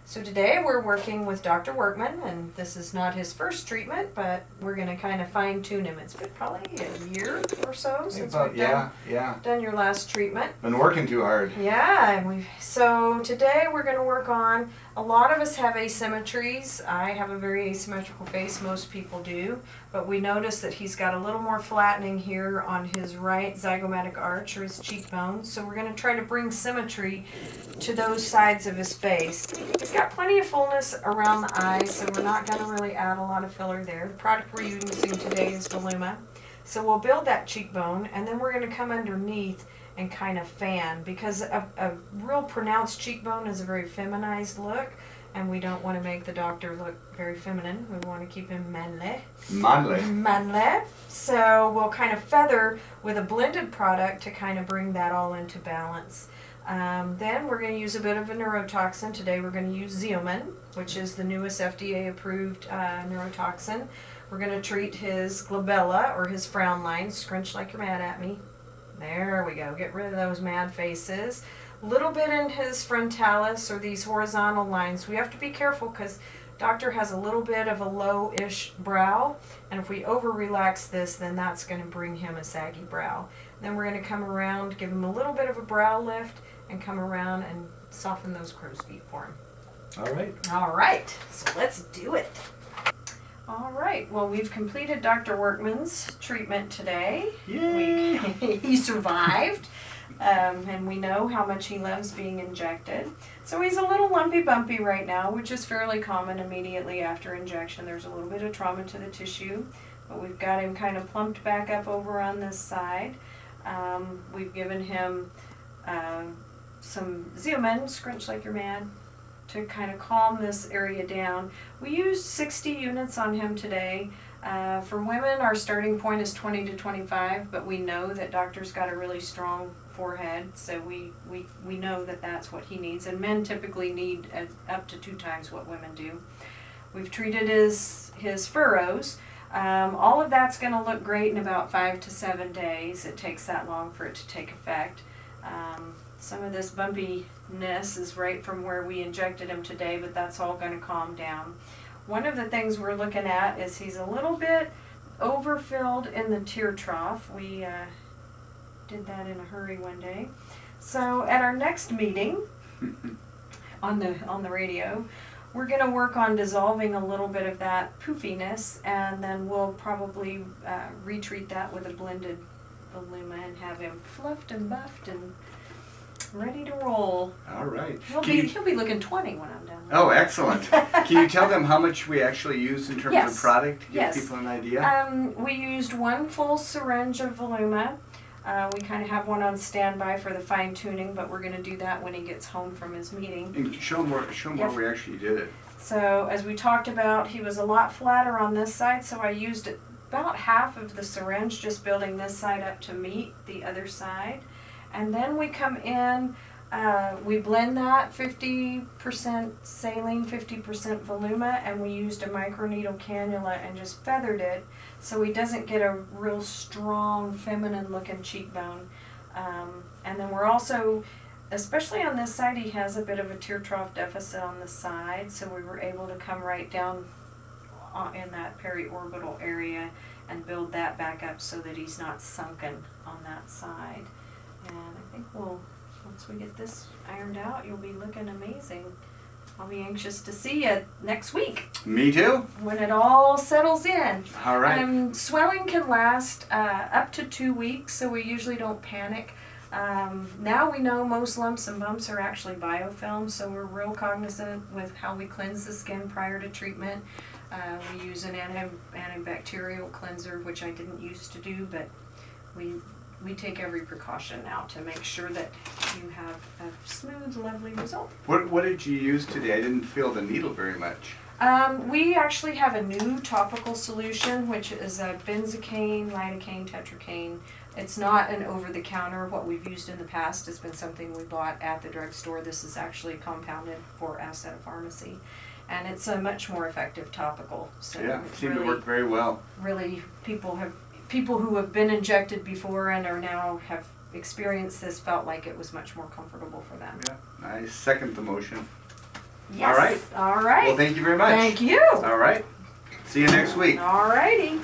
So today we're working with Dr. Workman, and this is not his first treatment, but we're going to kind of fine tune him. It's been probably a year or so since we've done your last treatment. Been working too hard. Yeah, and so today we're going to work on, a lot of us have asymmetries. I have a very asymmetrical face, most people do, but we notice that he's got a little more flattening here on his right zygomatic arch, or his cheekbones. So we're going to try to bring symmetry to those sides of his face. He's got plenty of fullness around the eyes, so we're not going to really add a lot of filler there. The product we're using today is Voluma. So we'll build that cheekbone, and then we're going to come underneath and kind of fan, because a real pronounced cheekbone is a very feminized look, and we don't want to make the doctor look very feminine. We want to keep him manly. Manly. So we'll kind of feather with a blended product to kind of bring that all into balance. Then we're going to use a bit of a neurotoxin. Today we're going to use Xeomin, which is the newest FDA-approved neurotoxin. We're going to treat his glabella, or his frown lines. Scrunch like you're mad at me. There we go. Get rid of those mad faces. A little bit in his frontalis, or these horizontal lines. We have to be careful because doctor has a little bit of a low-ish brow, and if we over-relax this, then that's going to bring him a saggy brow. Then we're going to come around, give him a little bit of a brow lift, and come around and soften those crow's feet for him. All right, so let's do it. All right, well, we've completed Dr. Workman's treatment today. Yay! He survived, and we know how much he loves being injected. So he's a little lumpy bumpy right now, which is fairly common immediately after injection. There's a little bit of trauma to the tissue, but we've got him kind of plumped back up over on this side. We've given him some Xeomin, scrunch like you're mad, to kind of calm this area down. We used 60 units on him today. For women, our starting point is 20 to 25, but we know that doctor's got a really strong forehead, so we know that that's what he needs, and men typically need up to 2 times what women do. We've treated his furrows. All of that's going to look great in about 5 to 7 days. It takes that long for it to take effect. Some of this bumpiness is right from where we injected him today, but that's all going to calm down. One of the things we're looking at is he's a little bit overfilled in the tear trough. We did that in a hurry one day. So at our next meeting on the radio, we're going to work on dissolving a little bit of that poofiness, and then we'll probably retreat that with a blended Voluma and have him fluffed and buffed and ready to roll. All right. He'll be looking 20 when I'm done. Oh, excellent. Can you tell them how much we actually use in terms of product to give people an idea? We used 1 full syringe of Voluma. We kind of have one on standby for the fine tuning, but we're going to do that when he gets home from his meeting. And show them where we actually did it. So as we talked about, he was a lot flatter on this side, so I used about half of the syringe, just building this side up to meet the other side. And then we come in, we blend that 50% saline, 50% Voluma, and we used a microneedle cannula and just feathered it so he doesn't get a real strong feminine looking cheekbone. And then we're also, especially on this side, he has a bit of a tear trough deficit on the side, so we were able to come right down in that periorbital area and build that back up so that he's not sunken on that side. And I think once we get this ironed out, you'll be looking amazing. I'll be anxious to see you next week. Me too. When it all settles in. All right. Swelling can last up to 2 weeks, so we usually don't panic. Now we know most lumps and bumps are actually biofilm, so we're real cognizant with how we cleanse the skin prior to treatment. We use an antibacterial cleanser, which I didn't used to do, but we take every precaution now to make sure that you have a smooth, lovely result. What did you use today? I didn't feel the needle very much. We actually have a new topical solution, which is a benzocaine, lidocaine, tetracaine. It's not an over-the-counter. What we've used in the past has been something we bought at the drugstore. This is actually compounded for us at a pharmacy. And it's a much more effective topical. So yeah, it seemed to work very well. Really, people who have been injected before and are now have experienced this felt like it was much more comfortable for them. Yeah, I second the motion. Yes. All right. All right. Well, thank you very much. Thank you. All right. See you next week. All righty.